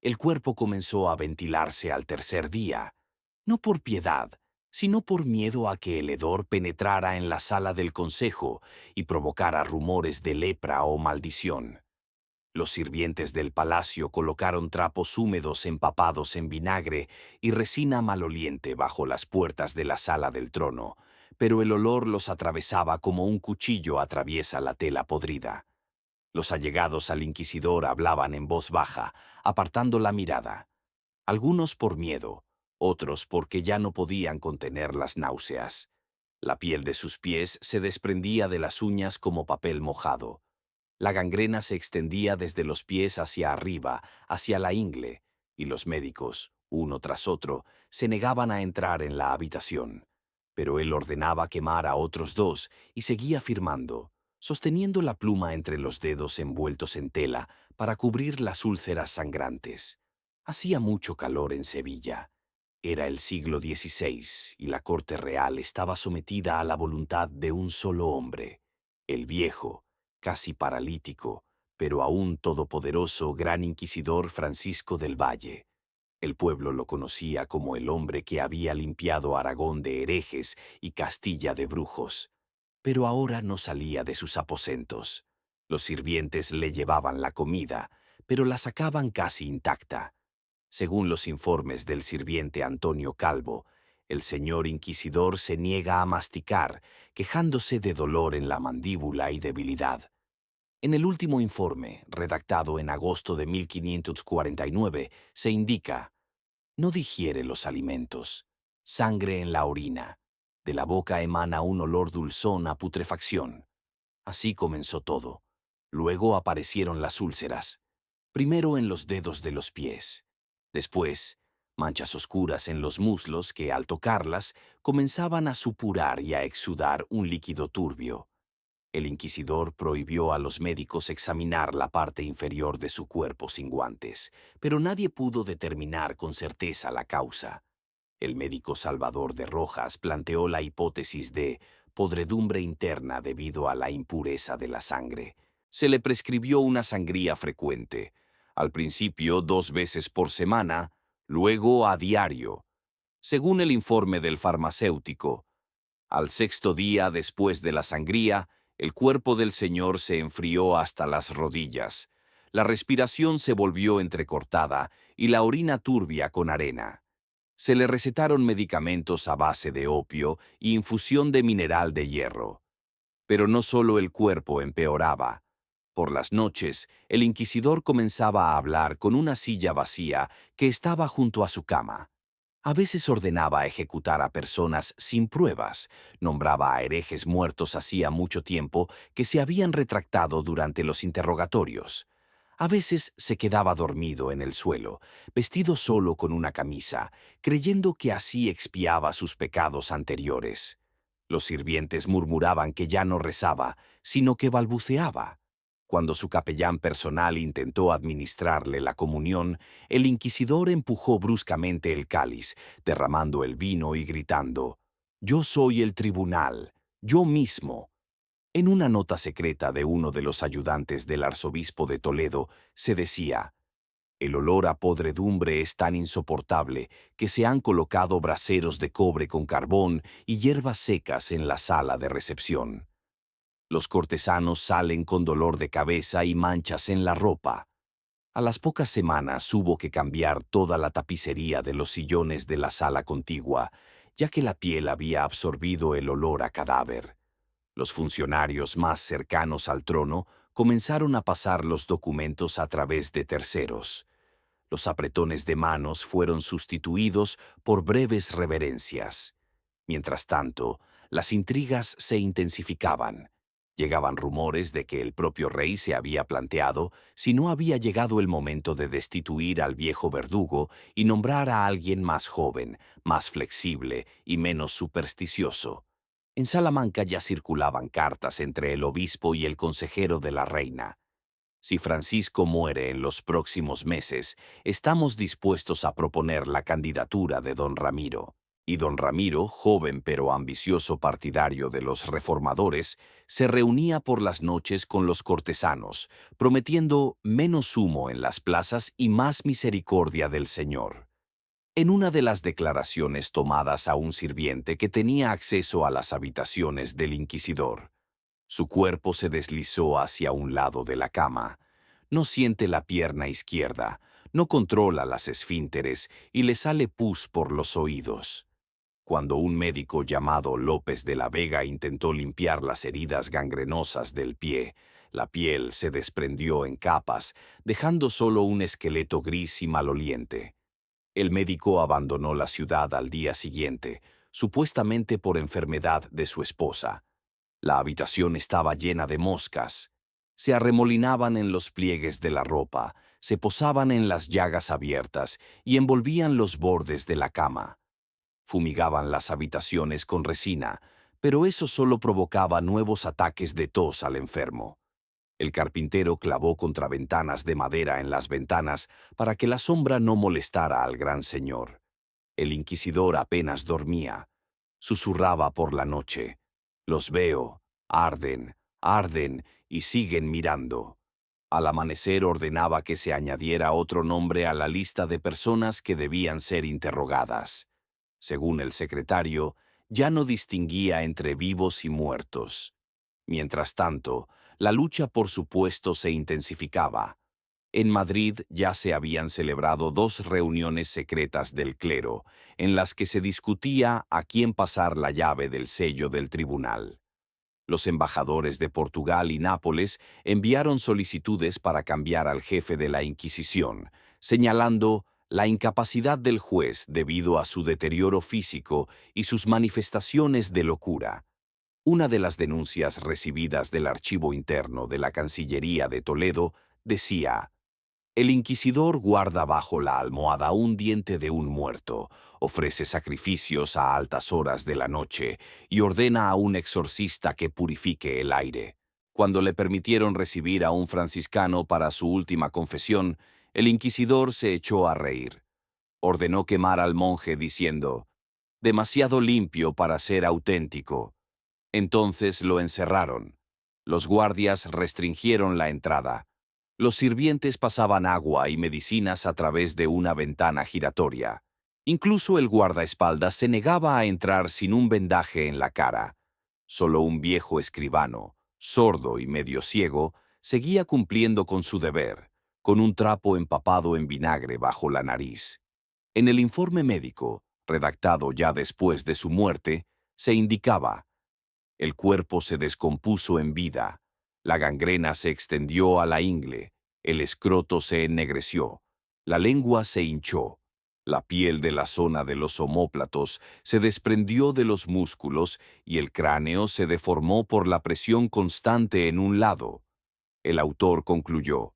El cuerpo comenzó a ventilarse al tercer día, no por piedad, sino por miedo a que el hedor penetrara en la sala del consejo y provocara rumores de lepra o maldición. Los sirvientes del palacio colocaron trapos húmedos empapados en vinagre y resina maloliente bajo las puertas de la sala del trono, pero el olor los atravesaba como un cuchillo atraviesa la tela podrida. Los allegados al inquisidor hablaban en voz baja, apartando la mirada. Algunos por miedo, otros porque ya no podían contener las náuseas. La piel de sus pies se desprendía de las uñas como papel mojado. La gangrena se extendía desde los pies hacia arriba, hacia la ingle, y los médicos, uno tras otro, se negaban a entrar en la habitación. Pero él ordenaba quemar a otros dos y seguía firmando, sosteniendo la pluma entre los dedos envueltos en tela para cubrir las úlceras sangrantes. Hacía mucho calor en Sevilla. Era el siglo XVI y la corte real estaba sometida a la voluntad de un solo hombre, el viejo, casi paralítico, pero aún todopoderoso gran inquisidor Francisco del Valle. El pueblo lo conocía como el hombre que había limpiado Aragón de herejes y Castilla de brujos. Pero ahora no salía de sus aposentos. Los sirvientes le llevaban la comida, pero la sacaban casi intacta. Según los informes del sirviente Antonio Calvo, el señor inquisidor se niega a masticar, quejándose de dolor en la mandíbula y debilidad. En el último informe, redactado en agosto de 1549, se indica: no digiere los alimentos, sangre en la orina, de la boca emana un olor dulzón a putrefacción. Así comenzó todo. Luego aparecieron las úlceras, primero en los dedos de los pies. Después, manchas oscuras en los muslos que, al tocarlas, comenzaban a supurar y a exudar un líquido turbio. El inquisidor prohibió a los médicos examinar la parte inferior de su cuerpo sin guantes, pero nadie pudo determinar con certeza la causa. El médico Salvador de Rojas planteó la hipótesis de podredumbre interna debido a la impureza de la sangre. Se le prescribió una sangría frecuente, al principio 2 veces por semana, luego a diario. Según el informe del farmacéutico, al sexto día después de la sangría, el cuerpo del señor se enfrió hasta las rodillas. La respiración se volvió entrecortada y la orina turbia con arena. Se le recetaron medicamentos a base de opio y infusión de mineral de hierro. Pero no solo el cuerpo empeoraba. Por las noches, el inquisidor comenzaba a hablar con una silla vacía que estaba junto a su cama. A veces ordenaba ejecutar a personas sin pruebas, nombraba a herejes muertos hacía mucho tiempo que se habían retractado durante los interrogatorios. A veces se quedaba dormido en el suelo, vestido solo con una camisa, creyendo que así expiaba sus pecados anteriores. Los sirvientes murmuraban que ya no rezaba, sino que balbuceaba. Cuando su capellán personal intentó administrarle la comunión, el inquisidor empujó bruscamente el cáliz, derramando el vino y gritando: «Yo soy el tribunal, yo mismo». En una nota secreta de uno de los ayudantes del arzobispo de Toledo se decía: «El olor a podredumbre es tan insoportable que se han colocado braseros de cobre con carbón y hierbas secas en la sala de recepción. Los cortesanos salen con dolor de cabeza y manchas en la ropa». A las pocas semanas hubo que cambiar toda la tapicería de los sillones de la sala contigua, ya que la piel había absorbido el olor a cadáver. Los funcionarios más cercanos al trono comenzaron a pasar los documentos a través de terceros. Los apretones de manos fueron sustituidos por breves reverencias. Mientras tanto, las intrigas se intensificaban. Llegaban rumores de que el propio rey se había planteado si no había llegado el momento de destituir al viejo verdugo y nombrar a alguien más joven, más flexible y menos supersticioso. En Salamanca ya circulaban cartas entre el obispo y el consejero de la reina. Si Francisco muere en los próximos meses, estamos dispuestos a proponer la candidatura de don Ramiro. y don Ramiro, joven pero ambicioso partidario de los reformadores, se reunía por las noches con los cortesanos, prometiendo menos humo en las plazas y más misericordia del Señor. En una de las declaraciones tomadas a un sirviente que tenía acceso a las habitaciones del inquisidor, su cuerpo se deslizó hacia un lado de la cama. No siente la pierna izquierda, no controla las esfínteres y le sale pus por los oídos. Cuando un médico llamado López de la Vega intentó limpiar las heridas gangrenosas del pie, la piel se desprendió en capas, dejando solo un esqueleto gris y maloliente. El médico abandonó la ciudad al día siguiente, supuestamente por enfermedad de su esposa. La habitación estaba llena de moscas. Se arremolinaban en los pliegues de la ropa, se posaban en las llagas abiertas y envolvían los bordes de la cama. Fumigaban las habitaciones con resina, pero eso solo provocaba nuevos ataques de tos al enfermo. El carpintero clavó contraventanas de madera en las ventanas para que la sombra no molestara al gran señor. El inquisidor apenas dormía. Susurraba por la noche: «Los veo, arden, arden y siguen mirando». Al amanecer ordenaba que se añadiera otro nombre a la lista de personas que debían ser interrogadas. Según el secretario, ya no distinguía entre vivos y muertos. Mientras tanto, la lucha por su puesto se intensificaba. En Madrid ya se habían celebrado 2 reuniones secretas del clero, en las que se discutía a quién pasar la llave del sello del tribunal. Los embajadores de Portugal y Nápoles enviaron solicitudes para cambiar al jefe de la Inquisición, señalando la incapacidad del juez debido a su deterioro físico y sus manifestaciones de locura. Una de las denuncias recibidas del archivo interno de la Cancillería de Toledo decía: «El inquisidor guarda bajo la almohada un diente de un muerto, ofrece sacrificios a altas horas de la noche y ordena a un exorcista que purifique el aire». Cuando le permitieron recibir a un franciscano para su última confesión, el inquisidor se echó a reír. Ordenó quemar al monje diciendo: «Demasiado limpio para ser auténtico». Entonces lo encerraron. Los guardias restringieron la entrada. Los sirvientes pasaban agua y medicinas a través de una ventana giratoria. Incluso el guardaespaldas se negaba a entrar sin un vendaje en la cara. Solo un viejo escribano, sordo y medio ciego, seguía cumpliendo con su deber, con un trapo empapado en vinagre bajo la nariz. En el informe médico, redactado ya después de su muerte, se indicaba: «El cuerpo se descompuso en vida, la gangrena se extendió a la ingle, el escroto se ennegreció, la lengua se hinchó, la piel de la zona de los omóplatos se desprendió de los músculos y el cráneo se deformó por la presión constante en un lado». El autor concluyó: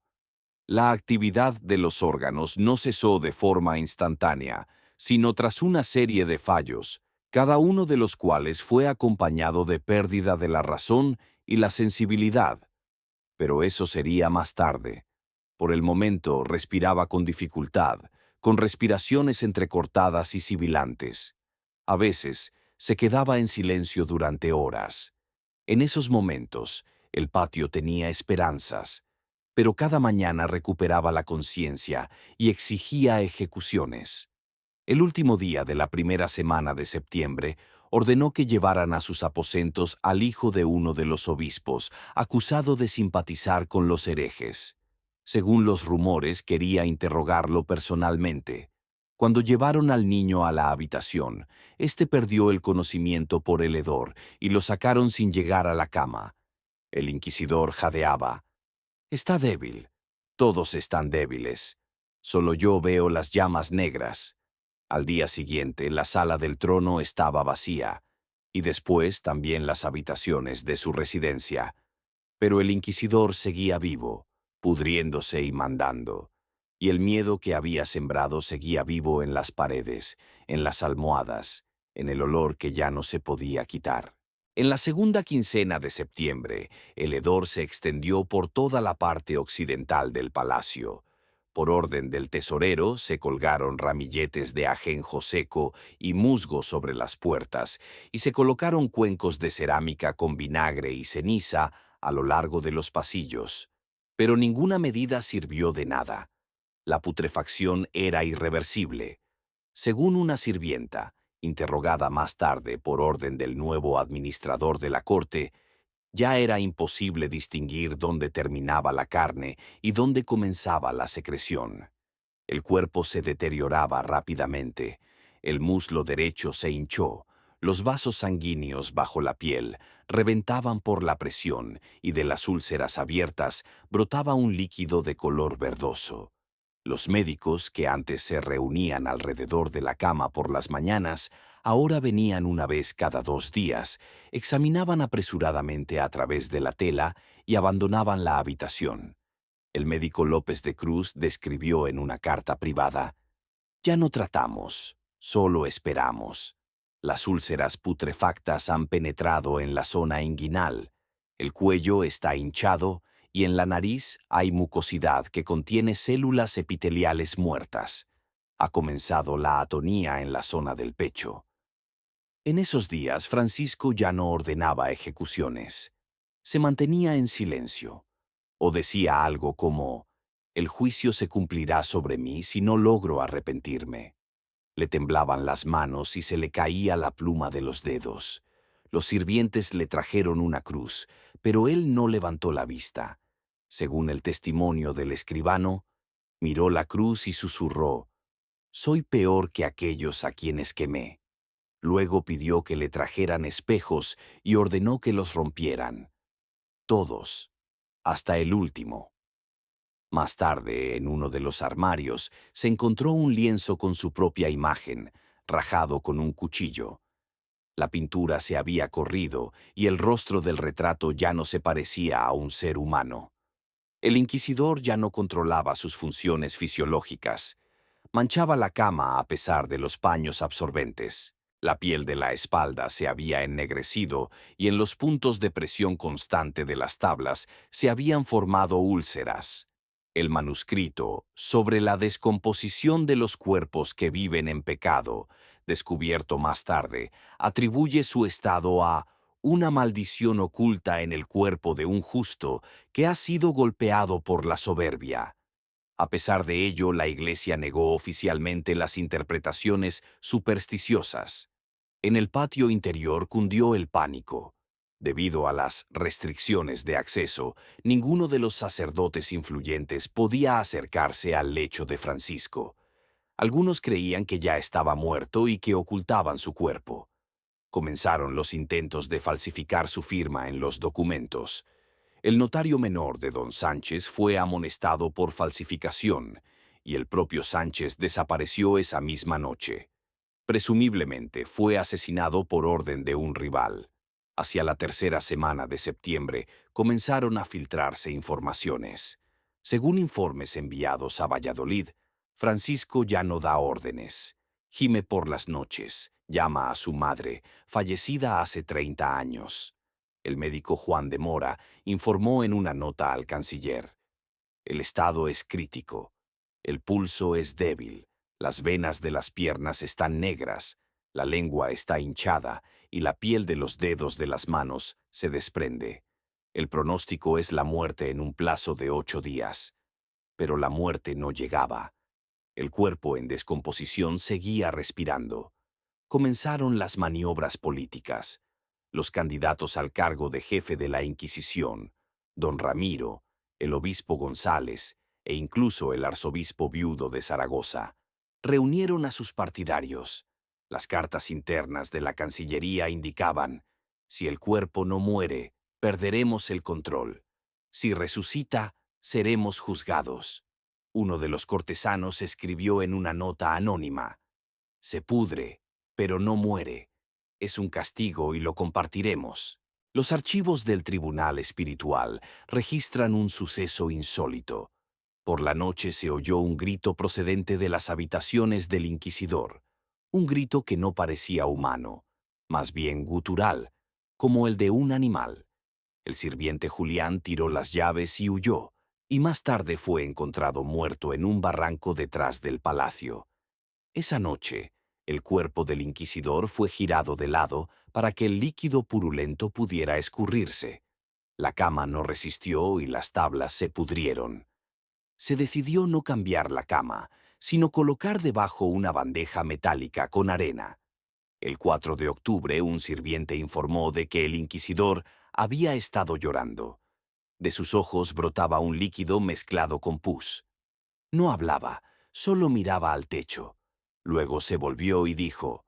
«La actividad de los órganos no cesó de forma instantánea, sino tras una serie de fallos, cada uno de los cuales fue acompañado de pérdida de la razón y la sensibilidad. Pero eso sería más tarde. Por el momento respiraba con dificultad, con respiraciones entrecortadas y sibilantes. A veces se quedaba en silencio durante horas. En esos momentos, el patio tenía esperanzas, pero cada mañana recuperaba la conciencia y exigía ejecuciones. El último día de la primera semana de septiembre, ordenó que llevaran a sus aposentos al hijo de uno de los obispos, acusado de simpatizar con los herejes. Según los rumores, quería interrogarlo personalmente. Cuando llevaron al niño a la habitación, éste perdió el conocimiento por el hedor y lo sacaron sin llegar a la cama. El inquisidor jadeaba: «Está débil. Todos están débiles. Solo yo veo las llamas negras». Al día siguiente, la sala del trono estaba vacía, y después también las habitaciones de su residencia. Pero el inquisidor seguía vivo, pudriéndose y mandando, y el miedo que había sembrado seguía vivo en las paredes, en las almohadas, en el olor que ya no se podía quitar. En la segunda quincena de septiembre, el hedor se extendió por toda la parte occidental del palacio. Por orden del tesorero, se colgaron ramilletes de ajenjo seco y musgo sobre las puertas, y se colocaron cuencos de cerámica con vinagre y ceniza a lo largo de los pasillos. Pero ninguna medida sirvió de nada. La putrefacción era irreversible. Según una sirvienta, interrogada más tarde por orden del nuevo administrador de la corte, ya era imposible distinguir dónde terminaba la carne y dónde comenzaba la secreción. El cuerpo se deterioraba rápidamente. El muslo derecho se hinchó. Los vasos sanguíneos bajo la piel reventaban por la presión y de las úlceras abiertas brotaba un líquido de color verdoso. Los médicos, que antes se reunían alrededor de la cama por las mañanas, ahora venían una vez cada 2 días, examinaban apresuradamente a través de la tela y abandonaban la habitación. El médico López de Cruz describió en una carta privada: «Ya no tratamos, solo esperamos. Las úlceras putrefactas han penetrado en la zona inguinal, el cuello está hinchado y en la nariz hay mucosidad que contiene células epiteliales muertas. Ha comenzado la atonía en la zona del pecho». En esos días, Francisco ya no ordenaba ejecuciones. Se mantenía en silencio. O decía algo como: «El juicio se cumplirá sobre mí si no logro arrepentirme». Le temblaban las manos y se le caía la pluma de los dedos. Los sirvientes le trajeron una cruz, pero él no levantó la vista. Según el testimonio del escribano, miró la cruz y susurró: «Soy peor que aquellos a quienes quemé». Luego pidió que le trajeran espejos y ordenó que los rompieran. Todos, hasta el último. Más tarde, en uno de los armarios, se encontró un lienzo con su propia imagen, rajado con un cuchillo. La pintura se había corrido y el rostro del retrato ya no se parecía a un ser humano. El inquisidor ya no controlaba sus funciones fisiológicas. Manchaba la cama a pesar de los paños absorbentes. La piel de la espalda se había ennegrecido y en los puntos de presión constante de las tablas se habían formado úlceras. El manuscrito sobre la descomposición de los cuerpos que viven en pecado, descubierto más tarde, atribuye su estado a una maldición oculta en el cuerpo de un justo que ha sido golpeado por la soberbia. A pesar de ello, la Iglesia negó oficialmente las interpretaciones supersticiosas. En el patio interior cundió el pánico. Debido a las restricciones de acceso, ninguno de los sacerdotes influyentes podía acercarse al lecho de Francisco. Algunos creían que ya estaba muerto y que ocultaban su cuerpo. Comenzaron los intentos de falsificar su firma en los documentos. El notario menor de don Sánchez fue amonestado por falsificación y el propio Sánchez desapareció esa misma noche. Presumiblemente fue asesinado por orden de un rival. Hacia la tercera semana de septiembre comenzaron a filtrarse informaciones. Según informes enviados a Valladolid, Francisco ya no da órdenes. Gime por las noches, llama a su madre, fallecida hace 30 años. El médico Juan de Mora informó en una nota al canciller: «El estado es crítico. El pulso es débil. Las venas de las piernas están negras, la lengua está hinchada y la piel de los dedos de las manos se desprende. El pronóstico es la muerte en un plazo de 8 días». Pero la muerte no llegaba. El cuerpo en descomposición seguía respirando. Comenzaron las maniobras políticas. Los candidatos al cargo de jefe de la Inquisición, don Ramiro, el obispo González e incluso el arzobispo viudo de Zaragoza, reunieron a sus partidarios. Las cartas internas de la Cancillería indicaban: «Si el cuerpo no muere, perderemos el control. Si resucita, seremos juzgados». Uno de los cortesanos escribió en una nota anónima: «Se pudre, pero no muere. Es un castigo y lo compartiremos». Los archivos del Tribunal Espiritual registran un suceso insólito. Por la noche se oyó un grito procedente de las habitaciones del inquisidor, un grito que no parecía humano, más bien gutural, como el de un animal. El sirviente Julián tiró las llaves y huyó, y más tarde fue encontrado muerto en un barranco detrás del palacio. Esa noche, el cuerpo del inquisidor fue girado de lado para que el líquido purulento pudiera escurrirse. La cama no resistió y las tablas se pudrieron. Se decidió no cambiar la cama, sino colocar debajo una bandeja metálica con arena. El 4 de octubre un sirviente informó de que el inquisidor había estado llorando. De sus ojos brotaba un líquido mezclado con pus. No hablaba, solo miraba al techo. Luego se volvió y dijo: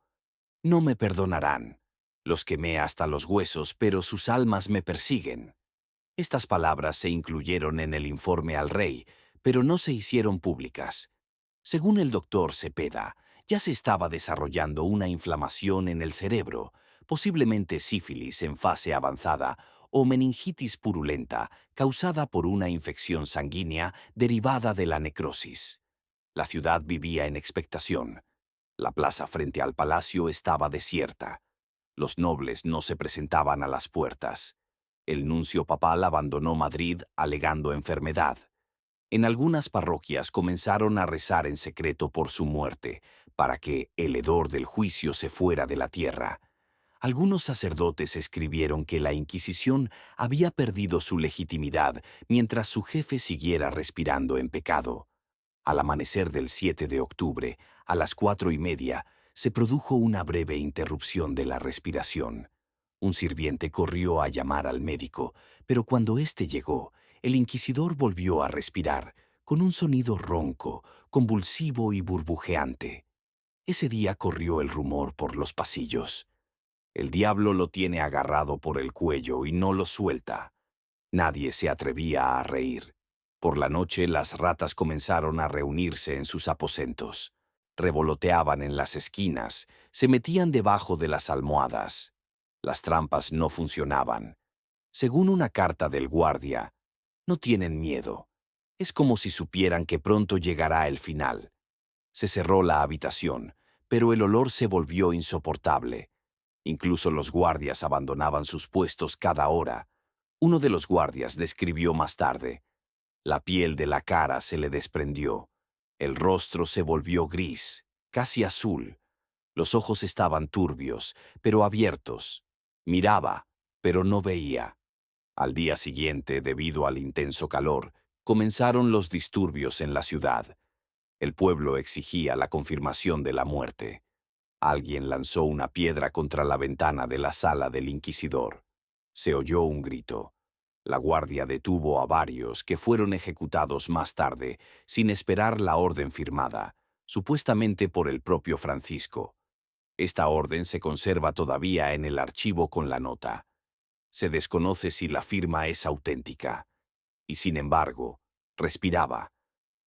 «No me perdonarán. Los quemé hasta los huesos, pero sus almas me persiguen». Estas palabras se incluyeron en el informe al rey, pero no se hicieron públicas. Según el doctor Cepeda, ya se estaba desarrollando una inflamación en el cerebro, posiblemente sífilis en fase avanzada o meningitis purulenta causada por una infección sanguínea derivada de la necrosis. La ciudad vivía en expectación. La plaza frente al palacio estaba desierta. Los nobles no se presentaban a las puertas. El nuncio papal abandonó Madrid alegando enfermedad. En algunas parroquias comenzaron a rezar en secreto por su muerte, para que el hedor del juicio se fuera de la tierra. Algunos sacerdotes escribieron que la Inquisición había perdido su legitimidad mientras su jefe siguiera respirando en pecado. Al amanecer del 7 de octubre, a las 4:30, se produjo una breve interrupción de la respiración. Un sirviente corrió a llamar al médico, pero cuando éste llegó, el inquisidor volvió a respirar, con un sonido ronco, convulsivo y burbujeante. Ese día corrió el rumor por los pasillos: «El diablo lo tiene agarrado por el cuello y no lo suelta». Nadie se atrevía a reír. Por la noche las ratas comenzaron a reunirse en sus aposentos. Revoloteaban en las esquinas, se metían debajo de las almohadas. Las trampas no funcionaban. Según una carta del guardia, no tienen miedo. Es como si supieran que pronto llegará el final. Se cerró la habitación, pero el olor se volvió insoportable. Incluso los guardias abandonaban sus puestos cada hora. Uno de los guardias describió más tarde: «La piel de la cara se le desprendió. El rostro se volvió gris, casi azul. Los ojos estaban turbios, pero abiertos. Miraba, pero no veía». Al día siguiente, debido al intenso calor, comenzaron los disturbios en la ciudad. El pueblo exigía la confirmación de la muerte. Alguien lanzó una piedra contra la ventana de la sala del inquisidor. Se oyó un grito. La guardia detuvo a varios que fueron ejecutados más tarde, sin esperar la orden firmada, supuestamente por el propio Francisco. Esta orden se conserva todavía en el archivo con la nota. Se desconoce si la firma es auténtica. Y sin embargo, respiraba.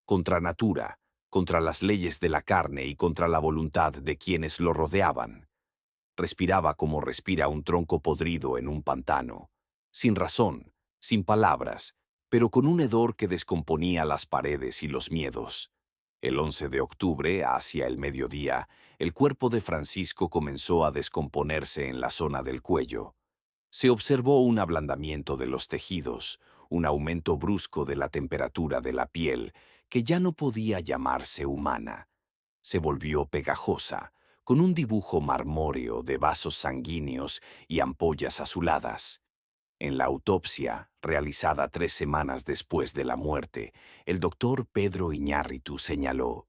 Contra natura, contra las leyes de la carne y contra la voluntad de quienes lo rodeaban. Respiraba como respira un tronco podrido en un pantano, sin razón, sin palabras, pero con un hedor que descomponía las paredes y los miedos. El 11 de octubre, hacia el mediodía, el cuerpo de Francisco comenzó a descomponerse en la zona del cuello. Se observó un ablandamiento de los tejidos, un aumento brusco de la temperatura de la piel, que ya no podía llamarse humana. Se volvió pegajosa, con un dibujo marmóreo de vasos sanguíneos y ampollas azuladas. En la autopsia, realizada 3 semanas después de la muerte, el doctor Pedro Iñárritu señaló: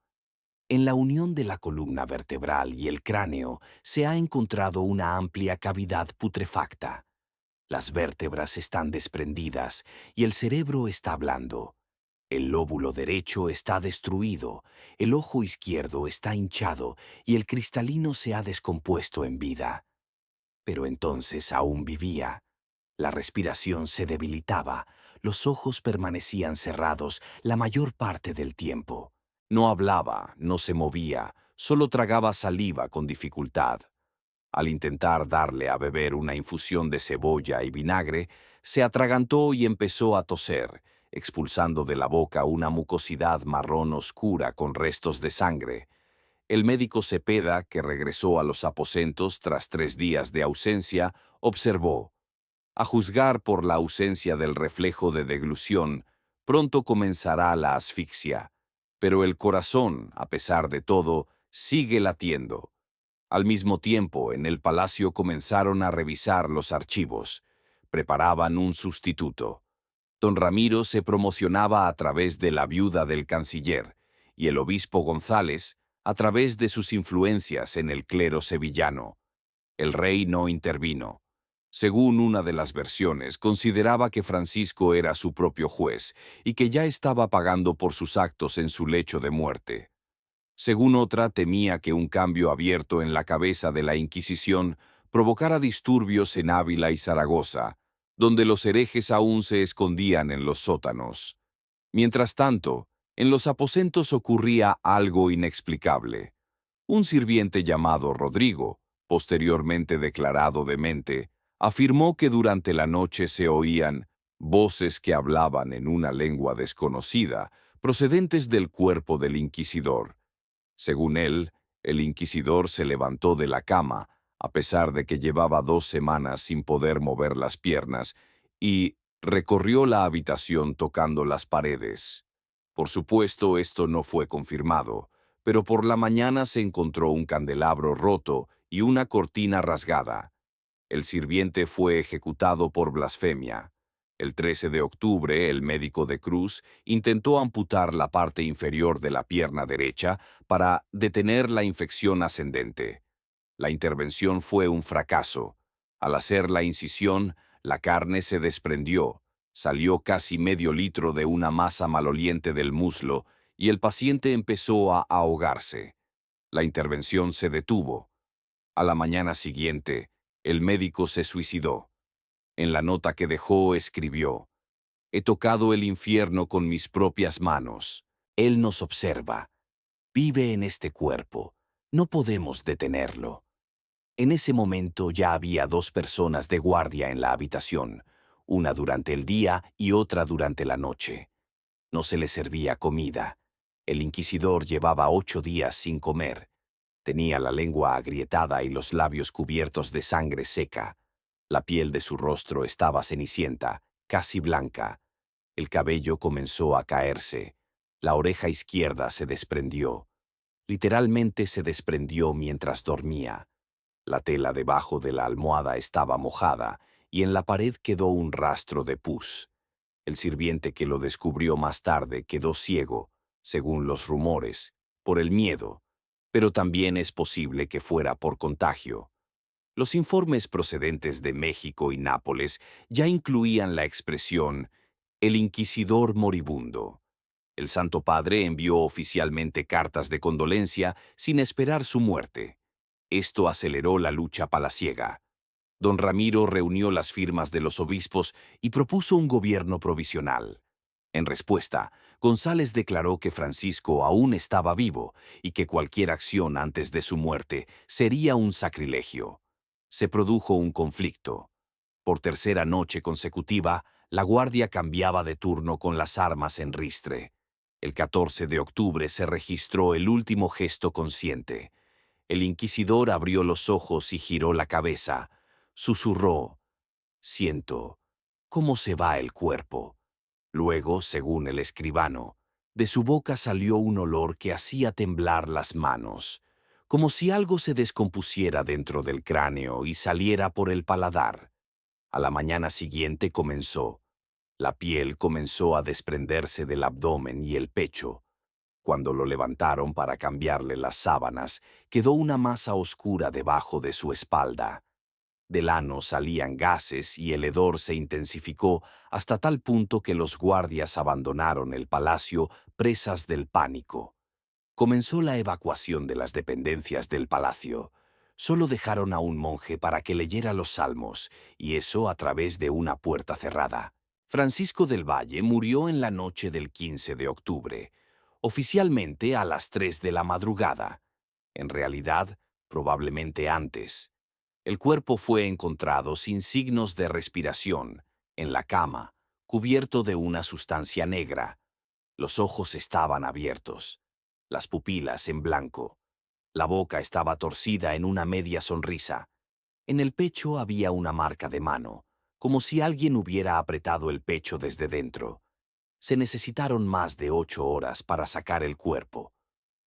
«En la unión de la columna vertebral y el cráneo se ha encontrado una amplia cavidad putrefacta. Las vértebras están desprendidas y el cerebro está blando. El lóbulo derecho está destruido, el ojo izquierdo está hinchado y el cristalino se ha descompuesto en vida». Pero entonces aún vivía. La respiración se debilitaba, los ojos permanecían cerrados la mayor parte del tiempo. No hablaba, no se movía, solo tragaba saliva con dificultad. Al intentar darle a beber una infusión de cebolla y vinagre, se atragantó y empezó a toser, expulsando de la boca una mucosidad marrón oscura con restos de sangre. El médico Cepeda, que regresó a los aposentos tras 3 días de ausencia, observó: «A juzgar por la ausencia del reflejo de deglución, Pronto comenzará la asfixia, pero el corazón, a pesar de todo, sigue latiendo. Al mismo tiempo, en el palacio comenzaron a revisar los archivos. Preparaban un sustituto. Don Ramiro se promocionaba a través de la viuda del canciller y el obispo González a través de sus influencias en el clero sevillano. El rey no intervino. Según una de las versiones, consideraba que Francisco era su propio juez y que ya estaba pagando por sus actos en su lecho de muerte. Según otra, temía que un cambio abierto en la cabeza de la Inquisición provocara disturbios en Ávila y Zaragoza, donde los herejes aún se escondían en los sótanos. Mientras tanto, en los aposentos ocurría algo inexplicable. Un sirviente llamado Rodrigo, posteriormente declarado demente, afirmó que durante la noche se oían voces que hablaban en una lengua desconocida, procedentes del cuerpo del inquisidor. Según él, el inquisidor se levantó de la cama, a pesar de que llevaba 2 semanas sin poder mover las piernas, y recorrió la habitación tocando las paredes. Por supuesto, esto no fue confirmado, pero por la mañana se encontró un candelabro roto y una cortina rasgada. El sirviente fue ejecutado por blasfemia. El 13 de octubre, el médico de Cruz intentó amputar la parte inferior de la pierna derecha para detener la infección ascendente. La intervención fue un fracaso. Al hacer la incisión, la carne se desprendió, salió casi medio litro de una masa maloliente del muslo y el paciente empezó a ahogarse. La intervención se detuvo. A la mañana siguiente, el médico se suicidó. En la nota que dejó escribió: «He tocado el infierno con mis propias manos. Él nos observa. Vive en este cuerpo. No podemos detenerlo». En ese momento ya había 2 personas de guardia en la habitación, una durante el día y otra durante la noche. No se le servía comida. El inquisidor llevaba 8 días sin comer. Tenía la lengua agrietada y los labios cubiertos de sangre seca. La piel de su rostro estaba cenicienta, casi blanca. El cabello comenzó a caerse. La oreja izquierda se desprendió. Literalmente se desprendió mientras dormía. La tela debajo de la almohada estaba mojada y en la pared quedó un rastro de pus. El sirviente que lo descubrió más tarde quedó ciego, según los rumores, por el miedo, pero también es posible que fuera por contagio. Los informes procedentes de México y Nápoles ya incluían la expresión «el inquisidor moribundo». El Santo Padre envió oficialmente cartas de condolencia sin esperar su muerte. Esto aceleró la lucha palaciega. Don Ramiro reunió las firmas de los obispos y propuso un gobierno provisional. En respuesta, González declaró que Francisco aún estaba vivo y que cualquier acción antes de su muerte sería un sacrilegio. Se produjo un conflicto. Por tercera noche consecutiva, la guardia cambiaba de turno con las armas en ristre. El 14 de octubre se registró el último gesto consciente. El inquisidor abrió los ojos y giró la cabeza. Susurró: «Siento cómo se va el cuerpo». Luego, según el escribano, de su boca salió un olor que hacía temblar las manos, como si algo se descompusiera dentro del cráneo y saliera por el paladar. A la mañana siguiente comenzó. La piel comenzó a desprenderse del abdomen y el pecho. Cuando lo levantaron para cambiarle las sábanas, quedó una masa oscura debajo de su espalda. Del ano salían gases y el hedor se intensificó hasta tal punto que los guardias abandonaron el palacio presas del pánico. Comenzó la evacuación de las dependencias del palacio. Solo dejaron a un monje para que leyera los salmos, y eso a través de una puerta cerrada. Francisco del Valle murió en la noche del 15 de octubre, oficialmente a las 3 de la madrugada. En realidad, probablemente antes. El cuerpo fue encontrado sin signos de respiración, en la cama, cubierto de una sustancia negra. Los ojos estaban abiertos, las pupilas en blanco. La boca estaba torcida en una media sonrisa. En el pecho había una marca de mano, como si alguien hubiera apretado el pecho desde dentro. Se necesitaron más de 8 horas para sacar el cuerpo.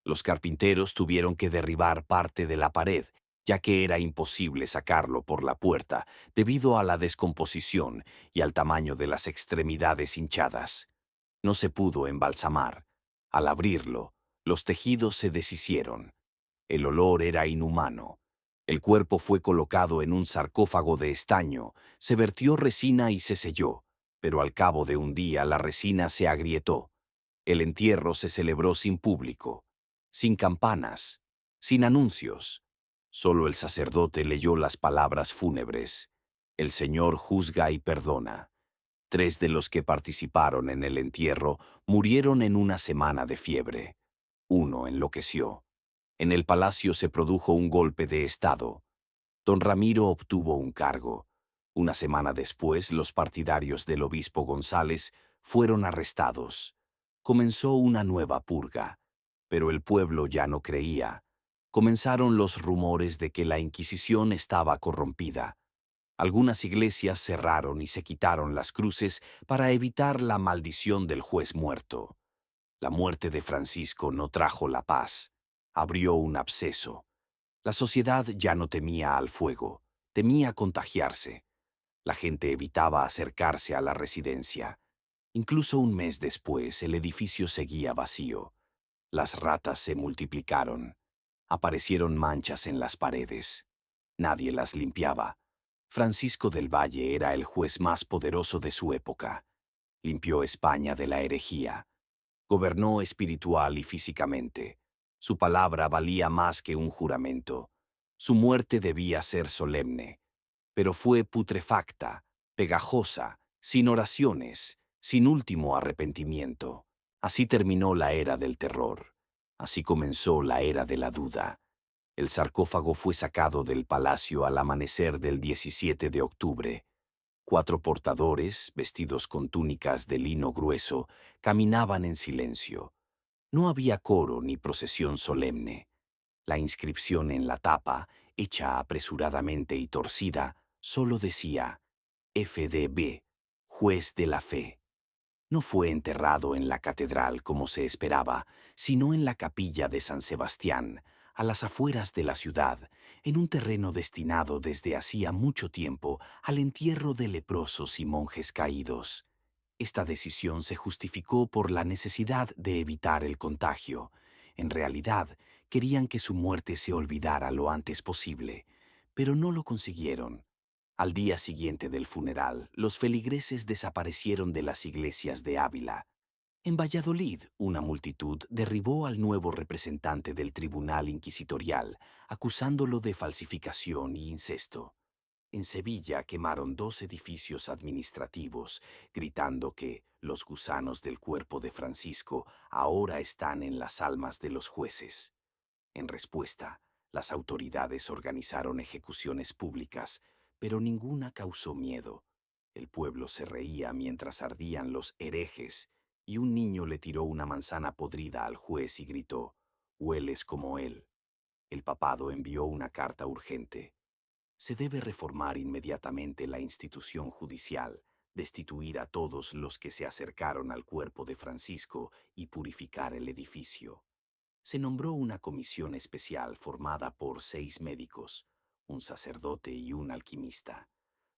Los carpinteros tuvieron que derribar parte de la pared, ya que era imposible sacarlo por la puerta debido a la descomposición y al tamaño de las extremidades hinchadas. No se pudo embalsamar. Al abrirlo, los tejidos se deshicieron. El olor era inhumano. El cuerpo fue colocado en un sarcófago de estaño, se vertió resina y se selló, pero al cabo de un día la resina se agrietó. El entierro se celebró sin público, sin campanas, sin anuncios. Solo el sacerdote leyó las palabras fúnebres. El Señor juzga y perdona. 3 de los que participaron en el entierro murieron en una semana de fiebre. Uno enloqueció. En el palacio se produjo un golpe de estado. Don Ramiro obtuvo un cargo. Una semana después, los partidarios del obispo González fueron arrestados. Comenzó una nueva purga, pero el pueblo ya no creía. Comenzaron los rumores de que la Inquisición estaba corrompida. Algunas iglesias cerraron y se quitaron las cruces para evitar la maldición del juez muerto. La muerte de Francisco no trajo la paz. Abrió un absceso. La sociedad ya no temía al fuego, temía contagiarse. La gente evitaba acercarse a la residencia. Incluso un mes después, el edificio seguía vacío. Las ratas se multiplicaron. Aparecieron manchas en las paredes. Nadie las limpiaba. Francisco del Valle era el juez más poderoso de su época. Limpió España de la herejía. Gobernó espiritual y físicamente. Su palabra valía más que un juramento. Su muerte debía ser solemne, pero fue putrefacta, pegajosa, sin oraciones, sin último arrepentimiento. Así terminó la era del terror. Así comenzó la era de la duda. El sarcófago fue sacado del palacio al amanecer del 17 de octubre. 4 portadores, vestidos con túnicas de lino grueso, caminaban en silencio. No había coro ni procesión solemne. La inscripción en la tapa, hecha apresuradamente y torcida, solo decía FDB, Juez de la Fe. No fue enterrado en la catedral como se esperaba, sino en la capilla de San Sebastián, a las afueras de la ciudad, en un terreno destinado desde hacía mucho tiempo al entierro de leprosos y monjes caídos. Esta decisión se justificó por la necesidad de evitar el contagio. En realidad, querían que su muerte se olvidara lo antes posible, pero no lo consiguieron. Al día siguiente del funeral, los feligreses desaparecieron de las iglesias de Ávila. En Valladolid, una multitud derribó al nuevo representante del tribunal inquisitorial, acusándolo de falsificación y incesto. En Sevilla quemaron 2 edificios administrativos, gritando que los gusanos del cuerpo de Francisco ahora están en las almas de los jueces. En respuesta, las autoridades organizaron ejecuciones públicas, pero ninguna causó miedo. El pueblo se reía mientras ardían los herejes, y un niño le tiró una manzana podrida al juez y gritó: «Hueles como él». El papado envió una carta urgente. Se debe reformar inmediatamente la institución judicial, destituir a todos los que se acercaron al cuerpo de Francisco y purificar el edificio. Se nombró una comisión especial formada por 6 médicos, un sacerdote y un alquimista.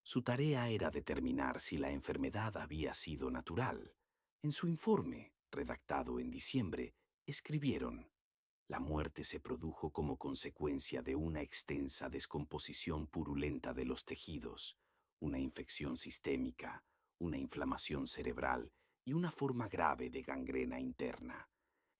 Su tarea era determinar si la enfermedad había sido natural. En su informe, redactado en diciembre, escribieron: la muerte se produjo como consecuencia de una extensa descomposición purulenta de los tejidos, una infección sistémica, una inflamación cerebral y una forma grave de gangrena interna.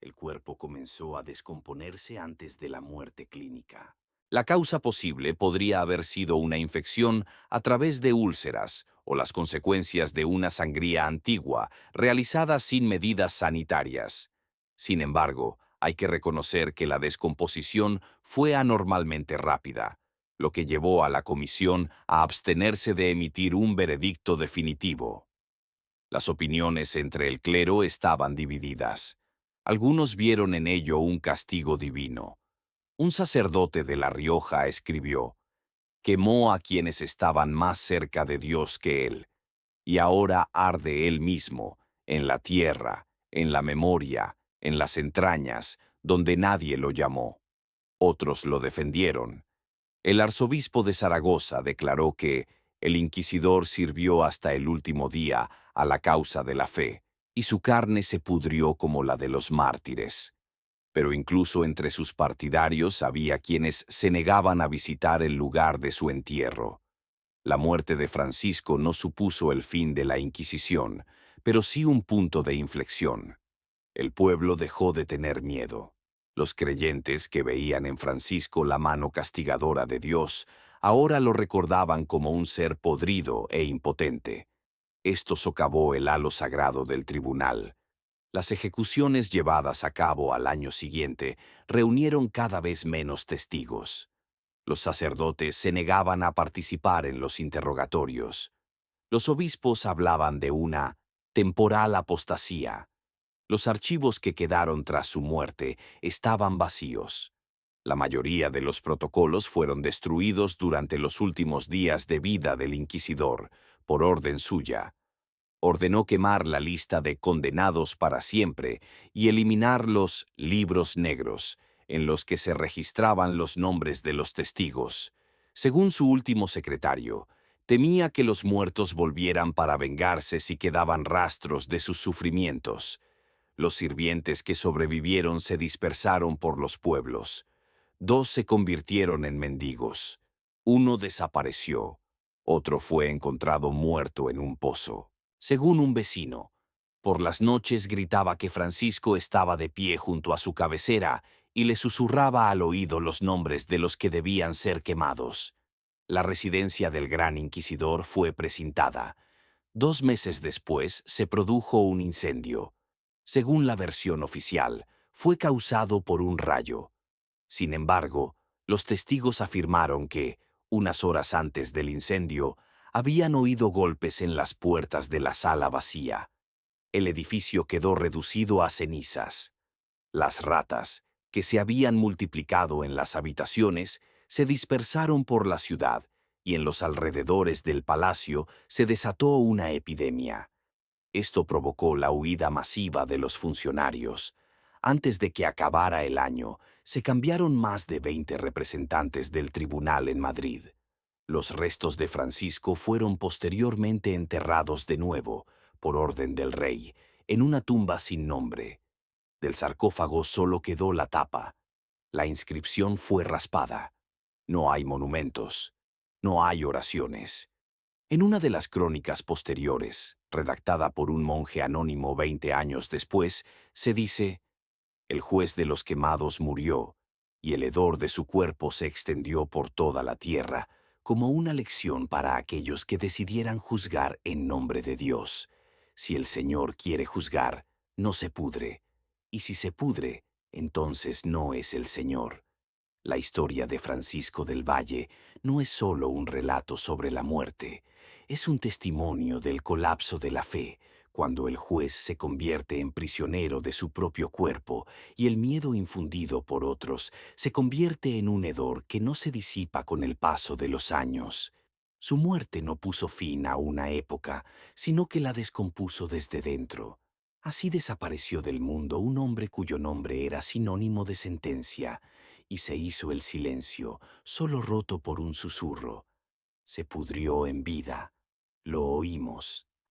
El cuerpo comenzó a descomponerse antes de la muerte clínica. La causa posible podría haber sido una infección a través de úlceras o las consecuencias de una sangría antigua realizada sin medidas sanitarias. Sin embargo, hay que reconocer que la descomposición fue anormalmente rápida, lo que llevó a la comisión a abstenerse de emitir un veredicto definitivo. Las opiniones entre el clero estaban divididas. Algunos vieron en ello un castigo divino. Un sacerdote de La Rioja escribió: «Quemó a quienes estaban más cerca de Dios que él, y ahora arde él mismo, en la tierra, en la memoria, en las entrañas, donde nadie lo llamó. Otros lo defendieron. El arzobispo de Zaragoza declaró que el inquisidor sirvió hasta el último día a la causa de la fe, y su carne se pudrió como la de los mártires. Pero incluso entre sus partidarios había quienes se negaban a visitar el lugar de su entierro. La muerte de Francisco no supuso el fin de la Inquisición, pero sí un punto de inflexión. El pueblo dejó de tener miedo. Los creyentes que veían en Francisco la mano castigadora de Dios, ahora lo recordaban como un ser podrido e impotente. Esto socavó el halo sagrado del tribunal. Las ejecuciones llevadas a cabo al año siguiente reunieron cada vez menos testigos. Los sacerdotes se negaban a participar en los interrogatorios. Los obispos hablaban de una temporal apostasía. Los archivos que quedaron tras su muerte estaban vacíos. La mayoría de los protocolos fueron destruidos durante los últimos días de vida del inquisidor, por orden suya. Ordenó quemar la lista de condenados para siempre y eliminar los libros negros, en los que se registraban los nombres de los testigos. Según su último secretario, temía que los muertos volvieran para vengarse si quedaban rastros de sus sufrimientos. Los sirvientes que sobrevivieron se dispersaron por los pueblos. 2 se convirtieron en mendigos. 1 desapareció. Otro fue encontrado muerto en un pozo. Según un vecino, por las noches gritaba que Francisco estaba de pie junto a su cabecera y le susurraba al oído los nombres de los que debían ser quemados. La residencia del gran inquisidor fue precintada. 2 meses después se produjo un incendio. Según la versión oficial, fue causado por un rayo. Sin embargo, los testigos afirmaron que, unas horas antes del incendio, habían oído golpes en las puertas de la sala vacía. El edificio quedó reducido a cenizas. Las ratas, que se habían multiplicado en las habitaciones, se dispersaron por la ciudad, y en los alrededores del palacio se desató una epidemia. Esto provocó la huida masiva de los funcionarios. Antes de que acabara el año, se cambiaron más de 20 representantes del tribunal en Madrid. Los restos de Francisco fueron posteriormente enterrados de nuevo, por orden del rey, en una tumba sin nombre. Del sarcófago solo quedó la tapa. La inscripción fue raspada. No hay monumentos. No hay oraciones. En una de las crónicas posteriores, redactada por un monje anónimo 20 años después, se dice: «El juez de los quemados murió, y el hedor de su cuerpo se extendió por toda la tierra, como una lección para aquellos que decidieran juzgar en nombre de Dios. Si el Señor quiere juzgar, no se pudre, y si se pudre, entonces no es el Señor». La historia de Francisco del Valle no es solo un relato sobre la muerte, es un testimonio del colapso de la fe, cuando el juez se convierte en prisionero de su propio cuerpo y el miedo infundido por otros se convierte en un hedor que no se disipa con el paso de los años. Su muerte no puso fin a una época, sino que la descompuso desde dentro. Así desapareció del mundo un hombre cuyo nombre era sinónimo de sentencia, y se hizo el silencio, solo roto por un susurro. Se pudrió en vida. Lo oímos.